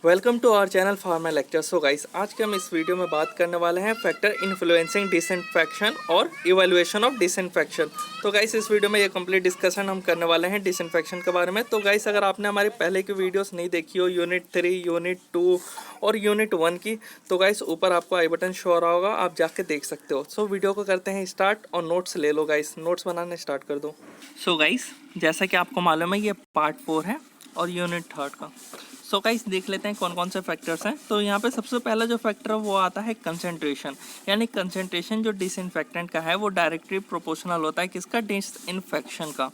Welcome to our channel pharma lecture. So guys, आज के हम इस वीडियो में बात करने वाले हैं फैक्टर इन्फ्लुएंसिंग डिसइंफेक्शन और इवैल्यूएशन ऑफ डिसइंफेक्शन। तो गाइस, इस वीडियो में ये कंप्लीट डिस्कशन हम करने वाले हैं डिसइंफेक्शन के बारे में। तो गाइस, अगर आपने हमारी पहले की वीडियोस नहीं देखी हो, यूनिट 3, यूनिट 2 और यूनिट 1 की, तो गाइस ऊपर आपको आई बटन शो हो रहा होगा, आप जाके देख सकते हो। सो वीडियो को करते हैं स्टार्ट और नोट्स ले लो गाइस, नोट्स बनाने स्टार्ट कर दो। सो गाइस, जैसा कि आपको मालूम है, ये पार्ट 4 है और यूनिट 3 का। सो गाइस, देख लेते हैं कौन कौन से फैक्टर्स हैं। तो यहाँ पे सबसे पहला जो फैक्टर है वो आता है कंसंट्रेशन। यानी कंसंट्रेशन जो डिसइंफेक्टेंट का है वो डायरेक्टली प्रोपोर्शनल होता है किसका, डिसइंफेक्शन का,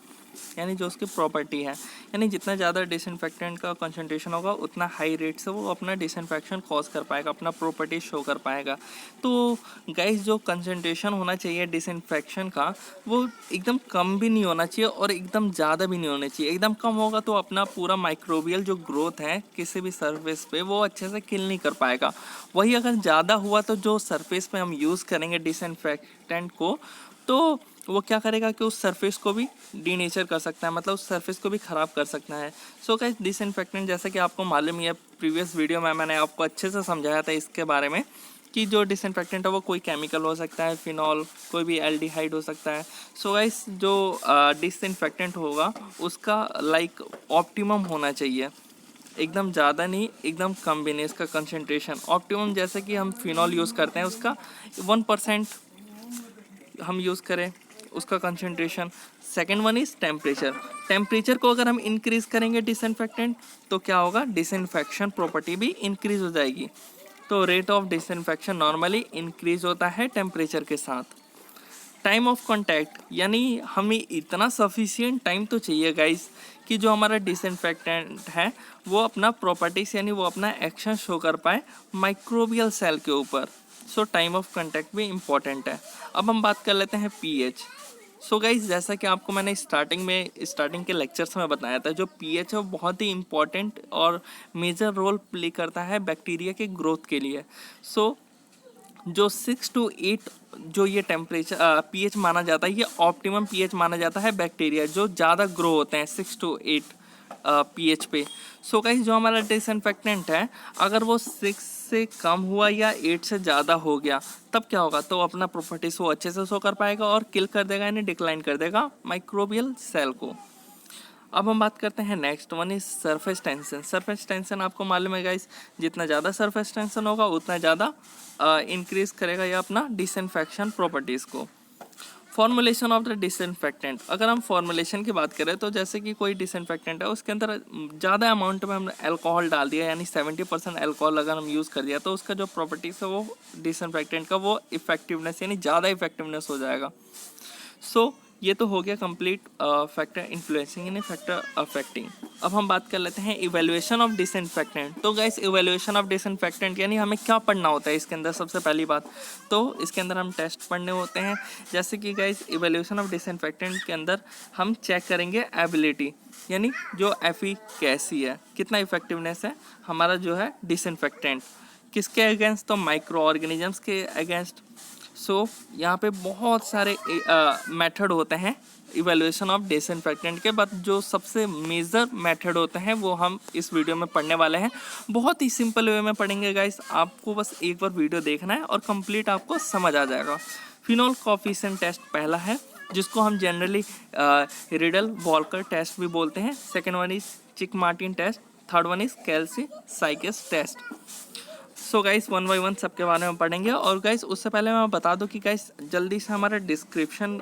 यानी जो उसकी प्रॉपर्टी है। यानी जितना ज़्यादा डिसइंफेक्टेंट का कंसंट्रेशन होगा उतना हाई रेट से वो अपना डिसइंफेक्शन कॉज कर पाएगा, अपना प्रॉपर्टी शो कर पाएगा। तो गाइस, जो कंसंट्रेशन होना चाहिए डिसइंफेक्शन का वो एकदम कम भी नहीं होना चाहिए और एकदम ज़्यादा भी नहीं होना चाहिए। एकदम कम होगा तो अपना पूरा माइक्रोबियल जो ग्रोथ है किसी भी सरफेस पे वो अच्छे से किल नहीं कर पाएगा। वही अगर ज़्यादा हुआ तो जो सरफेस पे हम यूज़ करेंगे डिसइंफेक्टेंट को, तो वो क्या करेगा कि उस सरफेस को भी डीनेचर कर सकता है, मतलब उस सरफेस को भी ख़राब कर सकता है। सो गाइस, डिसइंफेक्टेंट जैसे कि आपको मालूम ही है, प्रीवियस वीडियो में मैंने आपको अच्छे से समझाया था इसके बारे में कि जो डिसइंफेक्टेंट है वो कोई केमिकल हो सकता है, फिनॉल, कोई भी एल्डिहाइड हो सकता है। सो गाइस, जो डिसइंफेक्टेंट होगा उसका लाइक ऑप्टिमम होना चाहिए, एकदम ज़्यादा नहीं, एकदम कम भी नहीं। इसका कंसंट्रेशन ऑप्टिमम, जैसे कि हम फिनॉल यूज़ करते हैं उसका 1% हम यूज़ करें उसका concentration. Second one is temperature. Temperature को अगर हम इंक्रीज़ करेंगे डिसइंफेक्टेंट तो क्या होगा, डिसइंफेक्शन प्रॉपर्टी भी इंक्रीज़ हो जाएगी। तो rate of disinfection normally increase होता है टेम्परेचर के साथ। टाइम ऑफ कॉन्टैक्ट, यानी हमें इतना सफिशिएंट टाइम तो चाहिए गाइस कि जो हमारा डिसइंफेक्टेंट है वो अपना प्रॉपर्टीज यानी वो अपना एक्शन शो कर पाए माइक्रोबियल सेल के ऊपर। सो टाइम ऑफ कॉन्टैक्ट भी इम्पॉर्टेंट है। अब हम बात कर लेते हैं पीएच। सो गाइस, जैसा कि आपको मैंने स्टार्टिंग के लेक्चर्स में बताया था, जो पीएच है वो बहुत ही इम्पॉर्टेंट और मेजर रोल प्ले करता है बैक्टीरिया के ग्रोथ के लिए। सो जो 6 to 8 जो ये टेम्परेचर पीएच माना जाता है, ये ऑप्टिमम पीएच माना जाता है बैक्टीरिया जो ज़्यादा ग्रो होते हैं 6 to 8 पीएच पे। सो गाइस, जो हमारा डिसइंफेक्टेंट है अगर वो 6 से कम हुआ या 8 से ज़्यादा हो गया तब क्या होगा, तो अपना प्रॉपर्टीज वो अच्छे से शो कर पाएगा और किल कर देगा, यानी डिक्लाइन कर देगा माइक्रोबियल सेल को। अब हम बात करते हैं next one is surface tension. Surface tension आपको मालूम है गाइस, जितना ज़्यादा सरफेस टेंशन होगा उतना ज़्यादा इंक्रीज करेगा ये अपना डिसइंफेक्शन प्रॉपर्टीज़ को। फॉर्मुलेशन ऑफ द डिसइंफेक्टेंट, अगर हम फॉर्मुलेशन की बात करें तो जैसे कि कोई डिसइंफेक्टेंट है उसके अंदर ज़्यादा अमाउंट में हमने अल्कोहल डाल दिया, यानी 70% अल्कोहल अगर हम यूज़ कर दिया तो उसका जो प्रॉपर्टीज़ है वो डिसइंफेक्टेंट का वो इफेक्टिवनेस यानी ज़्यादा इफेक्टिवनेस हो जाएगा। सो ये तो हो गया कंप्लीट फैक्टर इन्फ्लुएंसिंग यानी फैक्टर अफेक्टिंग। अब हम बात कर लेते हैं इवैल्यूएशन ऑफ डिसइंफेक्टेंट। तो गाइस, इवैल्यूएशन ऑफ डिसइंफेक्टेंट यानी हमें क्या पढ़ना होता है इसके अंदर। सबसे पहली बात तो इसके अंदर हम टेस्ट पढ़ने होते हैं। जैसे कि गाइस, इवैल्यूएशन ऑफ डिसइंफेक्टेंट के अंदर हम चेक करेंगे एबिलिटी, यानी जो एफिकेसी है, कितना इफेक्टिवनेस है हमारा जो है डिसइंफेक्टेंट, किसके अगेंस्ट, तो माइक्रो ऑर्गेनिजम्स के अगेंस्ट। सो यहाँ पे बहुत सारे मेथड होते हैं इवैल्यूएशन ऑफ डिसइंफेक्टेंट के, बाद जो सबसे मेजर मेथड होते हैं वो हम इस वीडियो में पढ़ने वाले हैं। बहुत ही सिंपल वे में पढ़ेंगे गाइस, आपको बस एक बार वीडियो देखना है और कंप्लीट आपको समझ आ जाएगा। फिनोल कोएफिशिएंट टेस्ट पहला है, जिसको हम जनरली रिडल वॉल्कर टेस्ट भी बोलते हैं। Second one is Chick Martin test, third one is Kelsey Sykes test. So guys, one by one सबके बारे में पढ़ेंगे। और गाइस, उससे पहले मैं बता दूं कि गाइस जल्दी से हमारा डिस्क्रिप्शन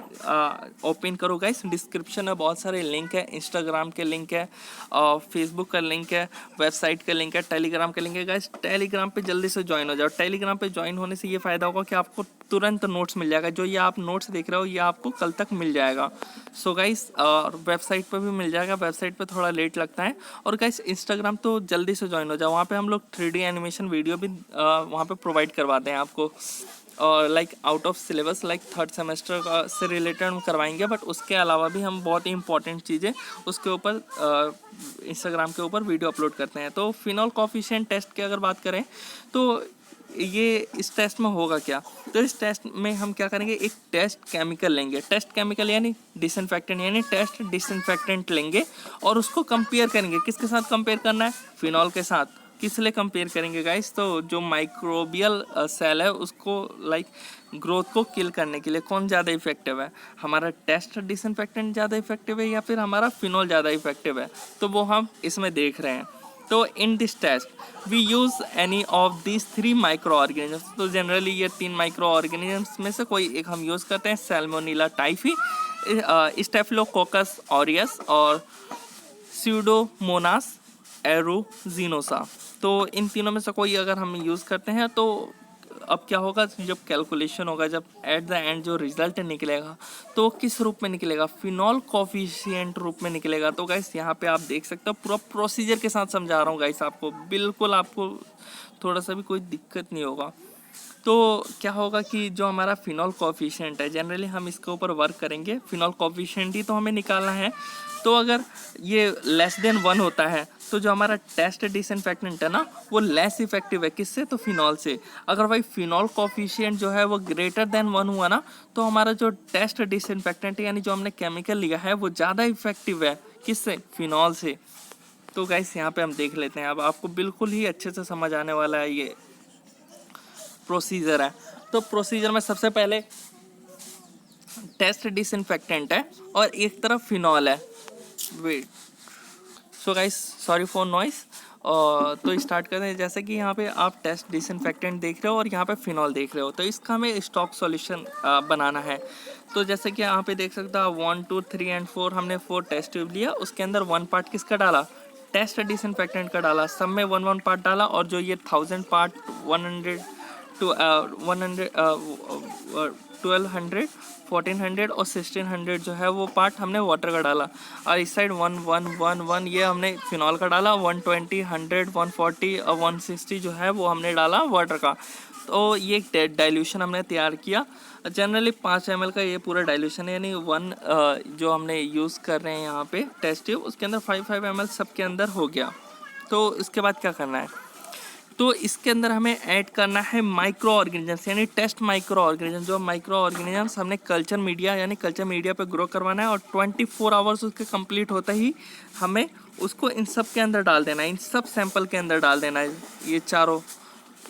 ओपन करो गाइस। डिस्क्रिप्शन में बहुत सारे लिंक है, इंस्टाग्राम के लिंक है, फेसबुक का लिंक है, वेबसाइट का लिंक है, टेलीग्राम का लिंक है। गाइस, टेलीग्राम पे जल्दी से ज्वाइन हो जाओ। टेलीग्राम पे ज्वाइन होने से ये फ़ायदा होगा कि आपको तुरंत नोट्स मिल जाएगा। जो ये आप नोट्स देख रहे हो ये आपको कल तक मिल जाएगा। सो गाइस, वेबसाइट पर भी मिल जाएगा, वेबसाइट पे थोड़ा लेट लगता है। और गाइस, इंस्टाग्राम तो जल्दी से ज्वाइन हो जाओ, वहाँ पे हम लोग 3D एनिमेशन वीडियो भी वहाँ पे प्रोवाइड करवाते हैं आपको, और like out of syllabus, like third semester से रिलेटेड हम करवाएंगे। बट उसके अलावा भी हम बहुत ही इंपॉर्टेंट चीज़ें उसके ऊपर इंस्टाग्राम के ऊपर वीडियो अपलोड करते हैं। तो फिनोल कोएफिशिएंट टेस्ट की अगर बात करें तो ये इस टेस्ट में होगा क्या, तो इस टेस्ट में हम क्या करेंगे, एक टेस्ट केमिकल लेंगे। टेस्ट केमिकल यानी डिसइंफेक्टेंट, यानी टेस्ट डिसइंफेक्टेंट लेंगे और उसको कंपेयर करेंगे। किसके साथ कंपेयर करना है, फिनॉल के साथ। किस लिए कंपेयर करेंगे गाइस, तो जो माइक्रोबियल सेल है उसको लाइक ग्रोथ को किल करने के लिए कौन ज़्यादा इफेक्टिव है, हमारा टेस्ट डिसइंफेक्टेंट ज़्यादा इफेक्टिव है या फिर हमारा फिनॉल ज़्यादा इफेक्टिव है, तो वो हम इसमें देख रहे हैं। तो in this test we use any of this 3 micro organisms. तो जनरली ये 3 माइक्रो ऑर्गेनिजम्स में से कोई एक हम यूज़ करते हैं, सैल्मोनेला टाइफी, स्टेफिलोकोकस ऑरियस और स्यूडोमोनास एरोजिनोसा। तो इन तीनों में से कोई अगर हम यूज़ करते हैं तो अब क्या होगा, जब कैलकुलेशन होगा, जब एट द एंड जो रिजल्ट निकलेगा तो वो किस रूप में निकलेगा, फिनॉल कॉफिशिएंट रूप में निकलेगा। तो गाइस यहाँ पे आप देख सकते हो पूरा प्रोसीजर के साथ समझा रहा हूँ गाइस, आपको बिल्कुल आपको थोड़ा सा भी कोई दिक्कत नहीं होगा। तो क्या होगा कि जो हमारा फिनॉल कॉफिशिएंट है, जनरली हम इसके ऊपर वर्क करेंगे, फिनॉल कॉफिशिएंट ही तो हमें निकालना है। तो अगर ये लेस देन 1 होता है तो जो हमारा टेस्ट डिसइंफेक्टेंट है ना वो लेस इफेक्टिव है, किससे, तो फिनॉल से। अगर भाई फिनॉल कॉफिशिएंट जो है वो ग्रेटर देन 1 हुआ ना तो हमारा जो टेस्ट डिसइंफेक्टेंट यानी जो हमने केमिकल लिया है वो ज़्यादा इफेक्टिव है, किससे, फिनॉल से। तो गाइस यहाँ पे हम देख लेते हैं, अब आपको बिल्कुल ही अच्छे से समझ आने वाला है ये प्रोसीजर है। तो प्रोसीजर में सबसे पहले टेस्ट डिसइंफेक्टेंट है और एक तरफ फिनॉल है। Wait, so guys sorry for noise. तो स्टार्ट करते हैं। जैसे कि यहाँ पे आप टेस्ट डिसइंफेक्टेंट देख रहे हो और यहाँ पे फिनॉल देख रहे हो, तो इसका हमें स्टॉक सॉल्यूशन बनाना है। तो जैसे कि यहाँ पे देख सकते हो 1 2 3 एंड 4 हमने 4 टेस्ट ट्यूब लिया, उसके अंदर 1 पार्ट किसका डाला, टेस्ट डिसइंफेक्टेंट का डाला, सब में 1 पार्ट डाला, और जो ये 1000 पार्ट 100 टू 100 1200 1400 और 1600 जो है वो पार्ट हमने वाटर का डाला, और इस साइड 1 1 1 1 ये हमने फिनॉल का डाला, 120 100 140 और 160 जो है वो हमने डाला वाटर का। तो ये एक डाइल्यूशन हमने तैयार किया। जनरली 5 ml का ये पूरा डाइल्यूशन है, यानी 1 जो हमने यूज़ कर रहे हैं यहाँ पे टेस्ट ट्यूब, उसके अंदर 5 ml सबके अंदर हो गया। तो इसके बाद क्या करना है, तो इसके अंदर हमें ऐड करना है माइक्रो ऑर्गेनिजम्स, यानी टेस्ट माइक्रो ऑर्गेनिज्म। जो माइक्रो ऑर्गेनिजम्स हमने कल्चर मीडिया यानी कल्चर मीडिया पे ग्रो करवाना है, और 24 आवर्स उसके कंप्लीट होते ही हमें उसको इन सब के अंदर डाल देना है, इन सब सैंपल के अंदर डाल देना है, ये चारों,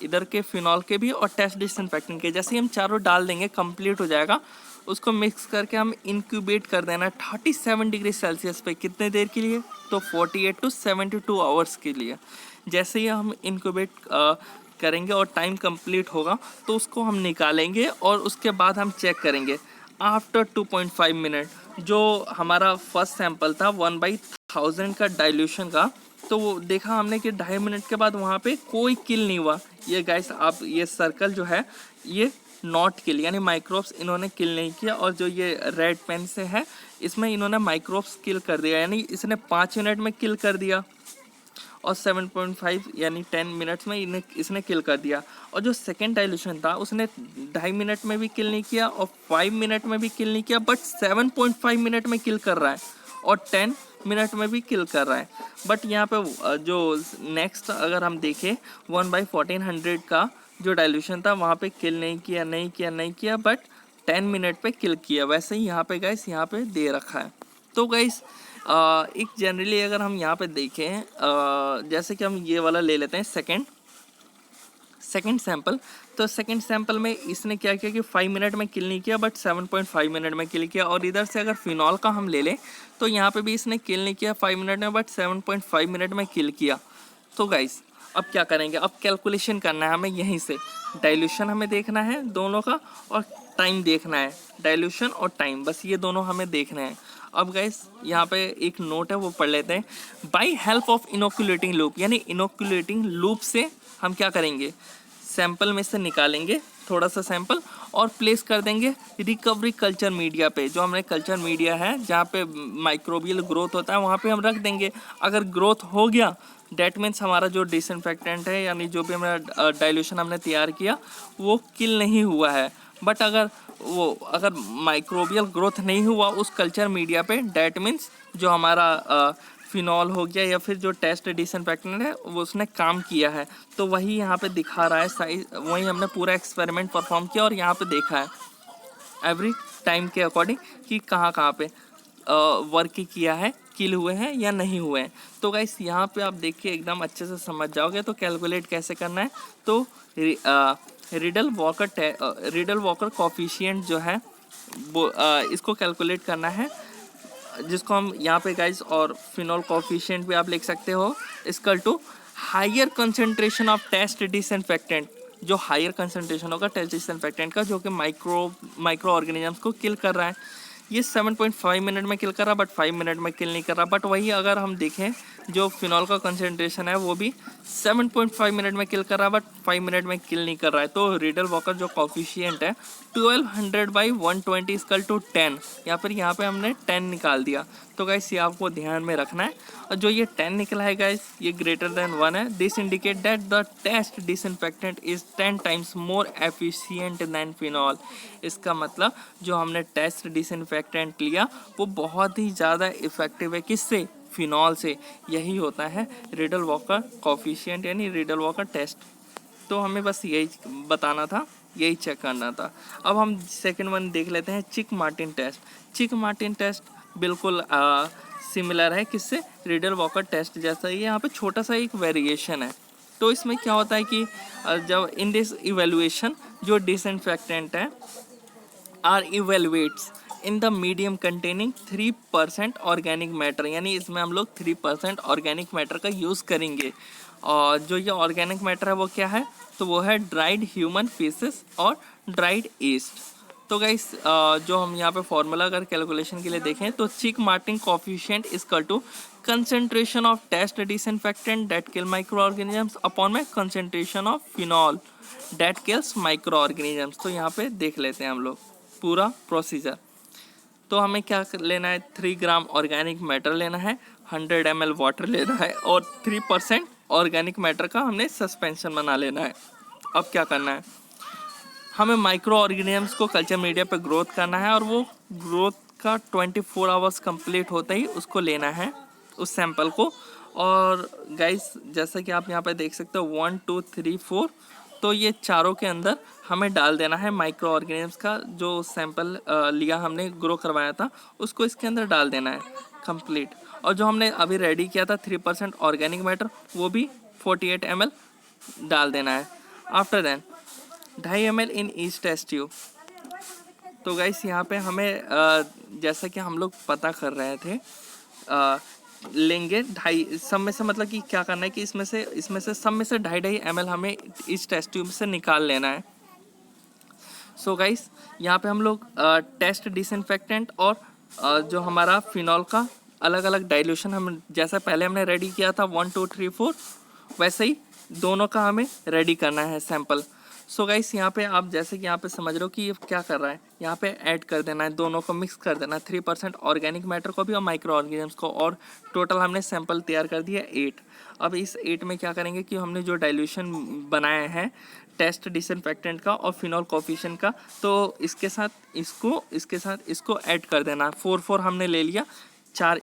इधर के फिनॉल के भी और टेस्ट डिसइंफेक्टेंट के। जैसे ही हम चारों डाल देंगे कंप्लीट हो जाएगा, उसको मिक्स करके हम इंक्यूबेट कर देना 37 डिग्री सेल्सियस पे, कितने देर के लिए, तो 48 टू 72 आवर्स के लिए। जैसे ही हम इंक्यूबेट करेंगे और टाइम कंप्लीट होगा तो उसको हम निकालेंगे, और उसके बाद हम चेक करेंगे आफ्टर 2.5 मिनट। जो हमारा फर्स्ट सैंपल था 1/1000 का डाइल्यूशन का, तो वो देखा हमने कि 2.5 मिनट के बाद वहाँ पे कोई किल नहीं हुआ। ये गाइस आप ये सर्कल जो है ये नॉट किल, यानी माइक्रोब्स इन्होंने किल नहीं किया, और जो ये रेड पेन से है इसमें इन्होंने माइक्रोब्स किल कर दिया, यानी इसने 5 मिनट में किल कर दिया, और 7.5 यानी 10 मिनट्स में इसने किल कर दिया। और जो सेकेंड डाइल्यूशन था उसने 2.5 मिनट में भी किल नहीं किया और 5 मिनट में भी किल नहीं किया, बट 7.5 मिनट में किल कर रहा है और 10 मिनट में भी किल कर रहा है। बट यहाँ पे जो नेक्स्ट अगर हम देखें 1/1400 का जो डाइल्यूशन था वहाँ पे किल नहीं किया, बट 10 मिनट पे किल किया। वैसे ही यहाँ पे गाइस यहाँ पे दे रखा है। तो गाइस एक जनरली अगर हम यहाँ पे देखें, जैसे कि हम ये वाला ले लेते हैं सेकंड सैंपल। तो सेकंड सैंपल में इसने क्या किया कि 5 मिनट में किल नहीं किया, बट 7.5 मिनट में किल किया। और इधर से अगर फिनॉल का हम ले लें तो यहाँ पे भी इसने किल नहीं किया 5 मिनट में, बट 7.5 मिनट में किल किया। तो गाइस अब क्या करेंगे, अब कैलकुलेशन करना है हमें, यहीं से डाइल्यूशन हमें देखना है दोनों का, और टाइम देखना है, डाइल्यूशन और टाइम, बस ये दोनों हमें देखना है। अब गाइस यहाँ पे एक नोट है वो पढ़ लेते हैं। By help of inoculating loop, यानी इनोकुलेटिंग लूप से हम क्या करेंगे, सैंपल में से निकालेंगे थोड़ा सा सैंपल और प्लेस कर देंगे रिकवरी कल्चर मीडिया पे। जो हमने कल्चर मीडिया है जहाँ पे माइक्रोबियल ग्रोथ होता है वहाँ पे हम रख देंगे। अगर ग्रोथ हो गया डेट मीन्स हमारा जो डिसइंफेक्टेंट है यानी जो भी हमारा डाइल्यूशन हमने तैयार किया वो किल नहीं हुआ है। बट अगर माइक्रोबियल ग्रोथ नहीं हुआ उस कल्चर मीडिया पे, डेट मीन्स जो हमारा फिनॉल हो गया या फिर जो टेस्ट डिसइंफेक्टेंट है वो उसने काम किया है। तो वही यहाँ पे दिखा रहा है साइज, वही हमने पूरा एक्सपेरिमेंट परफॉर्म किया और यहाँ पे देखा है एवरी टाइम के अकॉर्डिंग कि कहाँ पे वर्क किया है, किल हुए हैं या नहीं हुए हैं। तो गाइस यहाँ पे आप देखिए एकदम अच्छे से समझ जाओगे। तो कैलकुलेट कैसे करना है, तो रिडल वॉकर कॉफिशिएंट जो है वो इसको कैलकुलेट करना है, जिसको हम यहाँ पे गाइस, और फिनॉल कॉफिशिएंट भी आप लिख सकते हो, equal to higher concentration of test disinfectant, जो हायर कंसंट्रेशन होगा टेस्ट डिसइंफेक्टेंट का, जो कि माइक्रो ऑर्गेनिजम्स को किल कर रहा है। ये 7.5 मिनट में किल कर रहा है, बट 5 मिनट में किल नहीं कर रहा। बट वही अगर हम देखें जो फिनॉल का कंसंट्रेशन है वो भी 7.5 मिनट में किल कर रहा है, बट 5 मिनट में किल नहीं कर रहा है। तो रिडल वॉकर जो कॉफिशिएंट है 1200/120 इक्वल टू 10, यहाँ पे हमने 10 निकाल दिया। तो गाइस ये आपको ध्यान में रखना है। और जो ये 10 निकला है गाइस, ये ग्रेटर देन 1 है। This indicate that the test disinfectant is 10 times more efficient than phenol. इसका मतलब जो हमने टेस्ट डिसइंफेक्टेंट लिया वो बहुत ही ज़्यादा इफेक्टिव है, किससे? फिनॉल से। यही होता है रिडल वॉकर कॉफिशिएंट यानी रिडल वॉकर टेस्ट। तो हमें बस यही बताना था, यही चेक करना था। अब हम सेकंड वन देख लेते हैं, चिक मार्टिन टेस्ट। चिक मार्टिन टेस्ट बिल्कुल सिमिलर है, किससे? रिडल वॉकर टेस्ट जैसा ही। यहाँ पे छोटा सा एक वेरिएशन है। तो इसमें क्या होता है कि जब इन दिस इवेल्युएशन जो डिसइंफेक्टेंट है are evaluates in the medium containing 3% organic matter, यानी इसमें हम लोग 3% ऑर्गेनिक मैटर का यूज़ करेंगे। और जो ये ऑर्गेनिक मैटर है वो क्या है? तो वो है ड्राइड ह्यूमन फीसेस और ड्राइड ईस्ट। तो गाइस जो हम यहाँ पे फॉर्मूला अगर कैलकुलेशन के लिए देखें तो Chick Martin coefficient equal to concentration of test disinfectant that kill microorganisms upon में concentration of phenol that kills micro organisms. तो यहाँ पे देख लेते हैं हम लोग पूरा प्रोसीजर। तो हमें क्या लेना है, 3 ग्राम ऑर्गेनिक मैटर लेना है, 100 ml वाटर लेना है और 3% ऑर्गेनिक मैटर का हमने सस्पेंशन बना लेना है। अब क्या करना है, हमें माइक्रो ऑर्गेनिजम्स को कल्चर मीडिया पे ग्रोथ करना है और वो ग्रोथ का 24 आवर्स कंप्लीट होते ही उसको लेना है, उस सैंपल को। और गाइस जैसा कि आप यहाँ पे देख सकते हो 1 2 3 4, तो ये चारों के अंदर हमें डाल देना है माइक्रो ऑर्गेनिजम्स का जो सैंपल लिया हमने ग्रो करवाया था उसको इसके अंदर डाल देना है कंप्लीट। और जो हमने अभी रेडी किया था 3% ऑर्गेनिक मैटर वो भी 48 ml डाल देना है। After then 2.5 ml in each test tube. तो गाइस यहाँ पे हमें जैसा कि हम लोग पता कर रहे थे लेंगे 2.5 सब में से, मतलब कि क्या करना है कि इसमें से सब में से 2.5 ml हमें इस टेस्ट ट्यूब से निकाल लेना है। सो गाइस यहाँ पे हम लोग टेस्ट डिसइंफेक्टेंट और जो हमारा फिनॉल का अलग अलग डाइल्यूशन हम जैसा पहले हमने रेडी किया था 1 2 3 4 वैसे ही दोनों का हमें रेडी करना है सैंपल। सो गाइस यहाँ पे आप जैसे कि यहाँ पे समझ रहे हो कि ये क्या कर रहा है, यहाँ पे ऐड कर देना है, दोनों को मिक्स कर देना है, 3% ऑर्गेनिक मैटर को भी और माइक्रो ऑर्गेनिजम्स को। और टोटल हमने सैंपल तैयार कर दिया 8। अब इस 8 में क्या करेंगे कि हमने जो डाइल्यूशन बनाया है टेस्ट डिसइंफेक्टेंट का और फिनॉल कोफिशिएंट का, तो इसके साथ इसको ऐड कर देना है। 4 हमने ले लिया, 4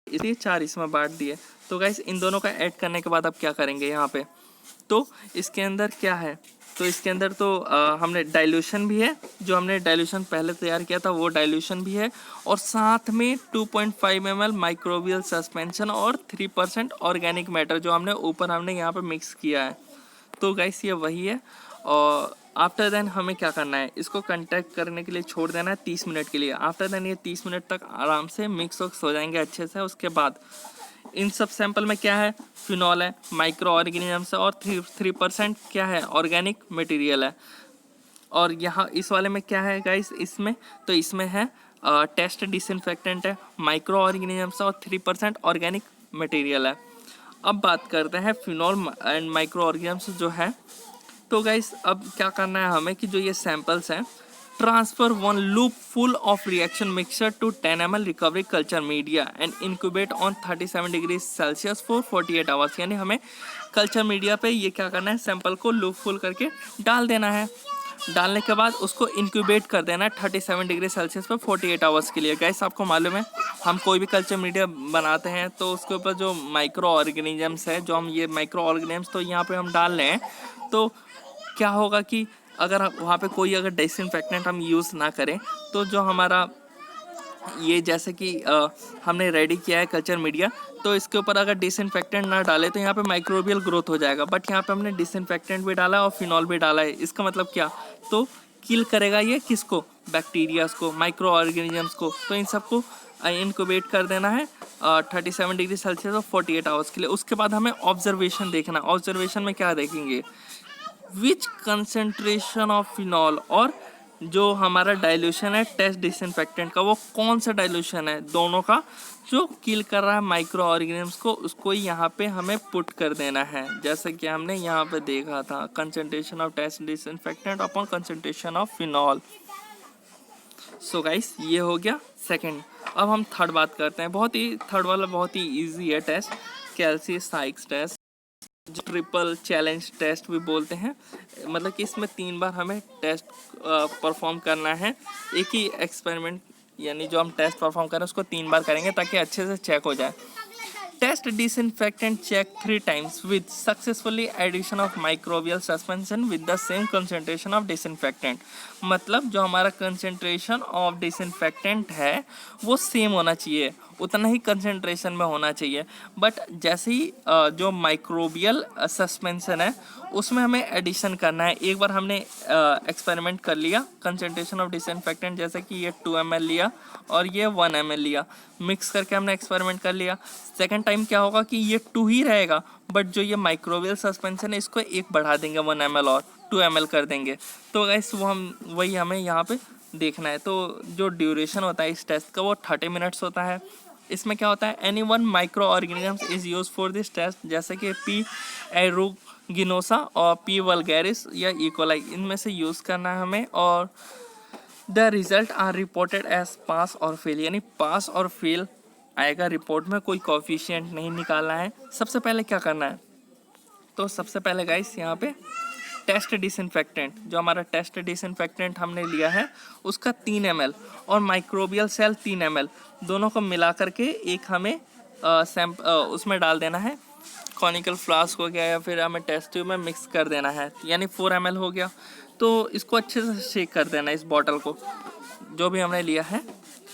इसलिए 4 इसमें बांट दिए। तो गाइस इन दोनों का ऐड करने के बाद अब क्या करेंगे यहाँ पे, तो इसके अंदर क्या है, तो इसके अंदर तो हमने डाइल्यूशन भी है, जो हमने डाइल्यूशन पहले तैयार किया था वो डाइल्यूशन भी है, और साथ में 2.5 ml माइक्रोबियल सस्पेंशन और 3% ऑर्गेनिक मैटर जो हमने यहाँ पे मिक्स किया है। तो गाइस ये वही है। और आफ्टर देन हमें क्या करना है, इसको कंटेक्ट करने के लिए छोड़ देना है 30 मिनट के लिए। आफ्टर देन ये 30 मिनट तक आराम से मिक्स हो जाएंगे अच्छे से। उसके बाद इन सब सैंपल में क्या है, फिनॉल है, माइक्रो ऑर्गेनिजम्स है और 3% क्या है, ऑर्गेनिक मटेरियल है। और यहाँ इस वाले में क्या है गाइस, इसमें है टेस्ट डिसइंफेक्टेंट है, माइक्रो ऑर्गेनिजम्स और 3% ऑर्गेनिक मटेरियल है। अब बात करते हैं फिनॉल एंड माइक्रो ऑर्गेनिजम्स जो है। तो गाइस अब क्या करना है हमें कि जो ये सैंपल्स हैं, transfer 1 loop full of reaction mixture to 10 ml recovery culture media and incubate on 37 degree Celsius for 48 hours. यानी हमें कल्चर मीडिया पे ये क्या करना है, सैंपल को लूप फुल करके डाल देना है। डालने के बाद उसको इंक्यूबेट कर देना है 37 डिग्री सेल्सियस पर 48 आवर्स के लिए। गाइस आपको मालूम है हम कोई भी कल्चर मीडिया बनाते हैं तो उसके ऊपर जो माइक्रो ऑर्गेनिजम्स है, जो हम ये माइक्रो ऑर्गेनिजम्स तो यहाँ पे हम डाल रहे हैं, तो क्या होगा कि अगर वहाँ पे कोई अगर डिसइंफेक्टेंट हम यूज़ ना करें तो जो हमारा ये जैसे कि हमने रेडी किया है कल्चर मीडिया, तो इसके ऊपर अगर डिसइंफेक्टेंट ना डाले तो यहाँ पे माइक्रोबियल ग्रोथ हो जाएगा, बट यहाँ पे हमने डिसइंफेक्टेंट भी डाला है और फिनॉल भी डाला है। इसका मतलब क्या, तो किल करेगा ये किसको, बैक्टीरियाज को, माइक्रो ऑर्गेनिजम्स को। तो इन सबको इनक्यूबेट कर देना है 37 डिग्री सेल्सियस और 48 आवर्स के लिए। उसके बाद हमें ऑब्जर्वेशन देखना है। ऑब्जर्वेशन में क्या देखेंगे, विच कंसेंट्रेशन ऑफ फिनॉल, और जो हमारा डाइल्यूशन है टेस्ट डिसइंफेक्टेंट का, वो कौन सा डाइल्यूशन है दोनों का जो किल कर रहा है माइक्रो ऑर्गेनिजम्स को, उसको यहाँ पे हमें पुट कर देना है। जैसे कि हमने यहाँ पे देखा था, concentration of test disinfectant upon concentration of phenol. So guys ये हो गया सेकंड। अब हम थर्ड बात करते हैं। थर्ड वाला बहुत ही इजी है टेस्ट, कैल्सी साइक्स टेस्ट, जो ट्रिपल चैलेंज टेस्ट भी बोलते हैं। मतलब कि इसमें 3 बार हमें टेस्ट परफॉर्म करना है। एक ही एक्सपेरिमेंट यानी जो हम टेस्ट परफॉर्म करें उसको 3 बार करेंगे ताकि अच्छे से चेक हो जाए। Test disinfectant check 3 times with successfully addition of microbial suspension with the same concentration of disinfectant। मतलब जो हमारा कंसेंट्रेशन ऑफ डिसइंफेक्टेंट है वो सेम होना चाहिए, उतना ही कंसेंट्रेशन में होना चाहिए। बट जैसे ही जो माइक्रोबियल सस्पेंशन है उसमें हमें एडिशन करना है। एक बार हमने एक्सपेरिमेंट कर लिया कंसेंट्रेशन ऑफ डिसइंफेक्टेंट, जैसे कि ये 2 ml लिया और ये 1 ml लिया, मिक्स करके हमने एक्सपेरिमेंट कर लिया। सेकेंड टाइम क्या होगा कि ये 2 ही रहेगा, बट जो ये माइक्रोबियल सस्पेंशन है इसको 1 बढ़ा देंगे, 1 ml और 2 ml कर देंगे। तो गाइस वही हमें यहाँ पे देखना है। तो जो ड्यूरेशन होता है इस टेस्ट का वो 30 मिनट्स होता है। इसमें क्या होता है, any one micro organisms is use for this test, जैसे कि पी एरोगिनोसा और पी वल्गैरिस या इकोलाई, इनमें से यूज़ करना है हमें। और the result are reported as pass or fail, यानी पास और फेल आएगा रिपोर्ट में, कोई कोफिशिएंट नहीं निकालना है। सबसे पहले क्या करना है, तो सबसे पहले गाइस यहाँ पे टेस्ट डिसइंफेक्टेंट, जो हमारा टेस्ट डिसइंफेक्टेंट हमने लिया है उसका 3 ml और माइक्रोबियल सेल 3 ml दोनों को मिला करके एक हमें उसमें डाल देना है। कॉनिकल फ्लास्क हो गया या फिर हमें टेस्ट ट्यूब में मिक्स कर देना है, यानी 4 ml हो गया। तो इसको अच्छे से शेक कर देना है, इस बॉटल को जो भी हमने लिया है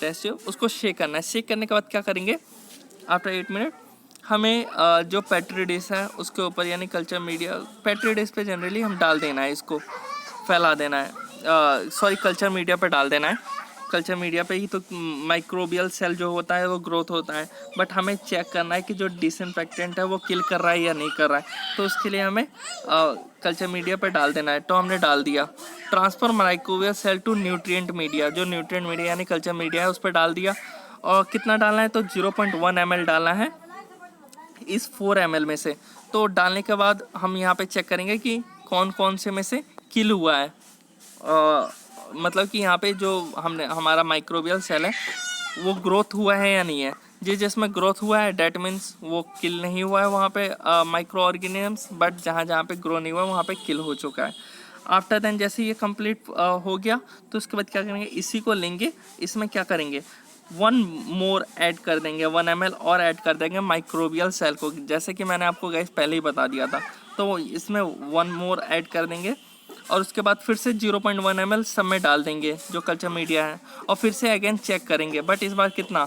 टेस्ट ट्यूब उसको शेक करना है। शेक करने के बाद क्या करेंगे, आफ्टर 8 मिनट हमें जो पेट्री डिश है उसके ऊपर, यानी कल्चर मीडिया पेट्री डिश पे जनरली हम डाल देना है, इसको फैला देना है। कल्चर मीडिया पे डाल देना है। कल्चर मीडिया पे ही तो माइक्रोबियल सेल जो होता है वो ग्रोथ होता है, बट हमें चेक करना है कि जो डिसइंफेक्टेंट है वो किल कर रहा है या नहीं कर रहा है। तो उसके लिए हमें कल्चर मीडिया पे डाल देना है। तो हमने डाल दिया। Transfer microbial cell to nutrient media, जो न्यूट्रिएंट मीडिया यानी कल्चर मीडिया है उस पर डाल दिया। और कितना डालना है, तो 0.1 ml डालना है इस 4 ml में से। तो डालने के बाद हम यहाँ पे चेक करेंगे कि कौन कौन से में से किल हुआ है। मतलब कि यहाँ पे जो हमारा माइक्रोबियल सेल है वो ग्रोथ हुआ है या नहीं है। जिसमें ग्रोथ हुआ है डैट मीन्स वो किल नहीं हुआ है वहाँ पे माइक्रो ऑर्गेनिजम्स, बट जहाँ जहाँ पे ग्रो नहीं हुआ वहाँ पे किल हो चुका है। आफ्टर देन जैसे ये कंप्लीट हो गया तो उसके बाद क्या करेंगे, इसी को लेंगे, इसमें क्या करेंगे 1 मोर ऐड कर देंगे, 1 ml और ऐड कर देंगे माइक्रोबियल सेल को, जैसे कि मैंने आपको गाइस पहले ही बता दिया था। तो इसमें 1 मोर ऐड कर देंगे और उसके बाद फिर से 0.1 ml सब में डाल देंगे जो कल्चर मीडिया है, और फिर से अगेन चेक करेंगे, बट इस बार कितना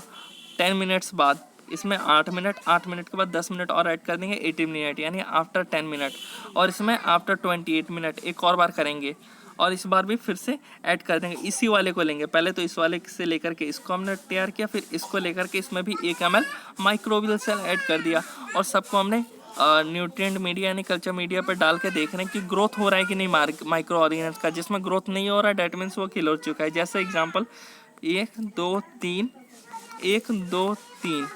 10 मिनट्स बाद। इसमें 8 मिनट के बाद 10 मिनट और ऐड कर देंगे, 18 मिनट यानी आफ्टर 10 मिनट, और इसमें आफ्टर 28 मिनट एक और बार करेंगे और इस बार भी फिर से ऐड कर देंगे। इसी वाले को लेंगे, पहले तो इस वाले से लेकर के इसको हमने तैयार किया, फिर इसको लेकर के इसमें भी 1 ml माइक्रोबियल सेल ऐड कर दिया, और सबको हमने न्यूट्रिएंट मीडिया यानी कल्चर मीडिया पर डाल के देख रहे हैं कि ग्रोथ हो रहा है कि नहीं माइक्रो ऑर्गेनिजम्स का। जिसमें ग्रोथ नहीं हो रहा है डैट मीन्स वो किल हो चुका है। जैसे एग्जांपल 1 2 3 1 2 3,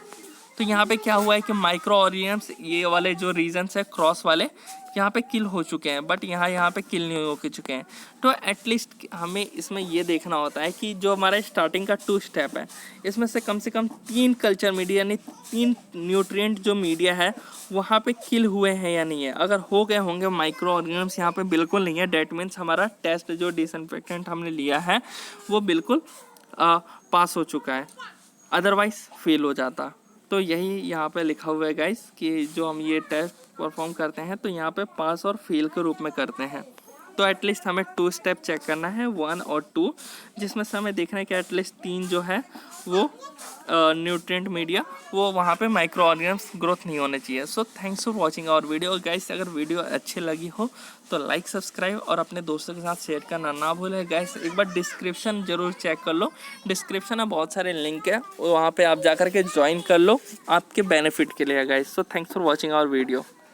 तो यहाँ पे क्या हुआ है कि माइक्रो ऑर्गेनिजम्स ये वाले जो रीजन्स है क्रॉस वाले यहाँ पे किल हो चुके हैं, बट यहाँ पे किल नहीं हो चुके हैं। तो एटलीस्ट हमें इसमें ये देखना होता है कि जो हमारा स्टार्टिंग का 2 स्टेप है इसमें से कम 3 कल्चर मीडिया यानी 3 न्यूट्रिएंट जो मीडिया है वहाँ पे किल हुए हैं या नहीं है। अगर हो गए होंगे माइक्रो ऑर्गेनिजम्स यहाँ पे बिल्कुल नहीं है, डैट मीन्स हमारा टेस्ट जो डिसइंफेक्टेंट हमने लिया है वो बिल्कुल पास हो चुका है, अदरवाइज फेल हो जाता। तो यही यहाँ पे लिखा हुआ है गाइस कि जो हम ये टेस्ट परफॉर्म करते हैं तो यहाँ पे पास और फेल के रूप में करते हैं। तो एटलीस्ट हमें 2 स्टेप चेक करना है, 1 और 2, जिसमें से हमें देखना है कि एटलीस्ट 3 जो है वो न्यूट्रिएंट मीडिया वो वहाँ पे माइक्रो ऑर्गेनिम्स ग्रोथ नहीं होने चाहिए। So thanks for watching our video guys. अगर वीडियो अच्छी लगी हो तो लाइक सब्सक्राइब और अपने दोस्तों के साथ शेयर करना ना भूलें गाइस। एक बार डिस्क्रिप्शन जरूर चेक कर लो, डिस्क्रिप्शन में बहुत सारे लिंक है, वहाँ पे आप जा कर के ज्वाइन कर लो आपके बेनिफिट के लिए guys. So thanks for watching our video.